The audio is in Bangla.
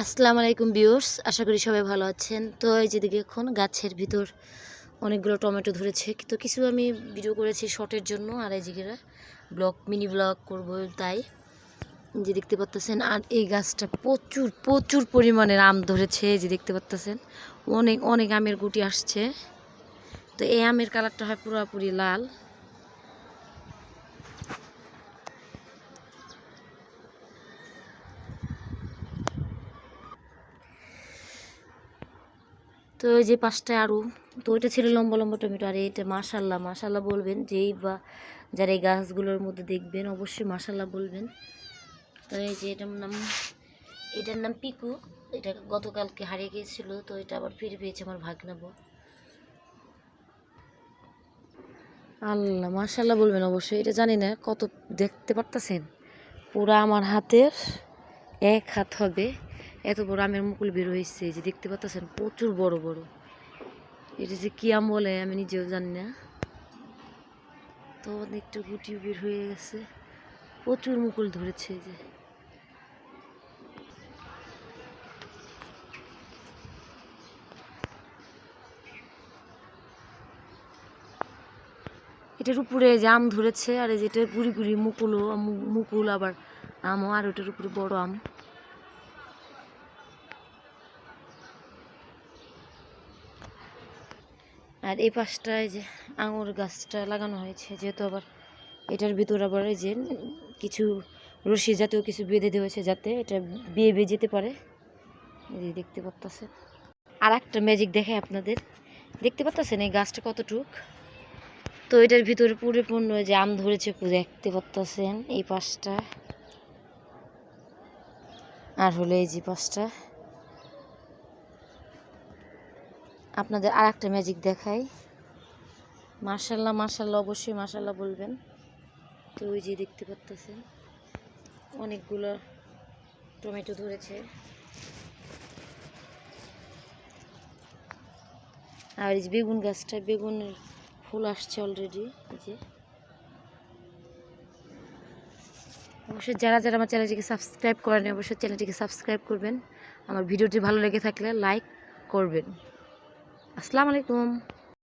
আসসালামু আলাইকুম ভিউয়ার্স, আশা করি সবাই ভালো আছেন। তো এই যেদিকে এখন গাছের ভিতর অনেকগুলো টমেটো ধরেছে, তো কিছু আমি ভিডিও করেছি শর্টের জন্য, আর এই দিকে মিনি ব্লগ করব তাই যে দেখতে পাচ্ছেন। আর এই গাছটা প্রচুর প্রচুর পরিমাণের আম ধরেছে, এই যে দেখতে পাচ্ছেন অনেক অনেক আমের গুটি আসছে। তো এই আমের কালারটা হয় পুরোপুরি লাল। তো ওই যে পাঁচটায় আরও, তো ওইটা ছিল লম্বা লম্বা টমেটো, আর এটা মাশাল্লাহ মাশাল্লাহ বলবেন, যেই বা যারা এই গাছগুলোর মধ্যে দেখবেন অবশ্যই মাশাল্লাহ বলবেন। তো এই যে এটার নাম পিকু। এটা গতকালকে হারিয়ে গিয়েছিল, তো এটা আবার ফিরে পেয়েছে আমার ভাগ্নাবো। আল্লাহ মাশাল্লাহ বলবেন অবশ্যই। এটা জানি না কত, দেখতে পারতেছেন পুরা আমার হাতের এক হাত হবে এত বড় আমের মুকুল বের হয়েছে, যে দেখতে পাচ্ছেন প্রচুর বড় বড়। এটা যে কি আম বলে আমি নিজেও জানি না। তো একটু গুটি বের হয়ে গেছে, প্রচুর মুকুল ধরেছে। যে এটার উপরে যে আম ধরেছে, আর এই যেটা গুড়ি গুড়ি মুকুল আবার আমও, আর ওটার উপরে বড় আম। আর এই পাশটায় যে আঙুর গাছটা লাগানো হয়েছে, যেহেতু আবার এটার ভিতর আবার এই যে কিছু রশি জাতীয় কিছু বেঁধে দেওয়া হয়েছে, যাতে এটা বেয়ে যেতে পারে। এই দেখতে পাচ্ছেন। আর একটা ম্যাজিক দেখায় আপনাদের, দেখতে পাচ্ছেন এই গাছটা কতটুক। তো এটার ভিতরে পরিপূর্ণ যে আম ধরেছে, দেখতে পাচ্ছেন এই পাশটা, আর হলো এই যে পাশটা। আপনাদের আর একটা ম্যাজিক দেখাই। মাশাল্লাহ মাশাল্লাহ অবশ্যই মাশাল্লাহ বলবেন। তো ওই যে দেখতে পাচ্ছেন অনেকগুলো টমেটো ধরেছে। আর এই যে বেগুন গাছটা, বেগুনের ফুল আসছে অলরেডি। এই যে অবশ্যই যারা যারা আমার চ্যানেলটিকে সাবস্ক্রাইব করেন, অবশ্যই চ্যানেলটিকে সাবস্ক্রাইব করবেন। আমার ভিডিওটি ভালো লেগে থাকলে লাইক করবেন। আসসালামু আলাইকুম।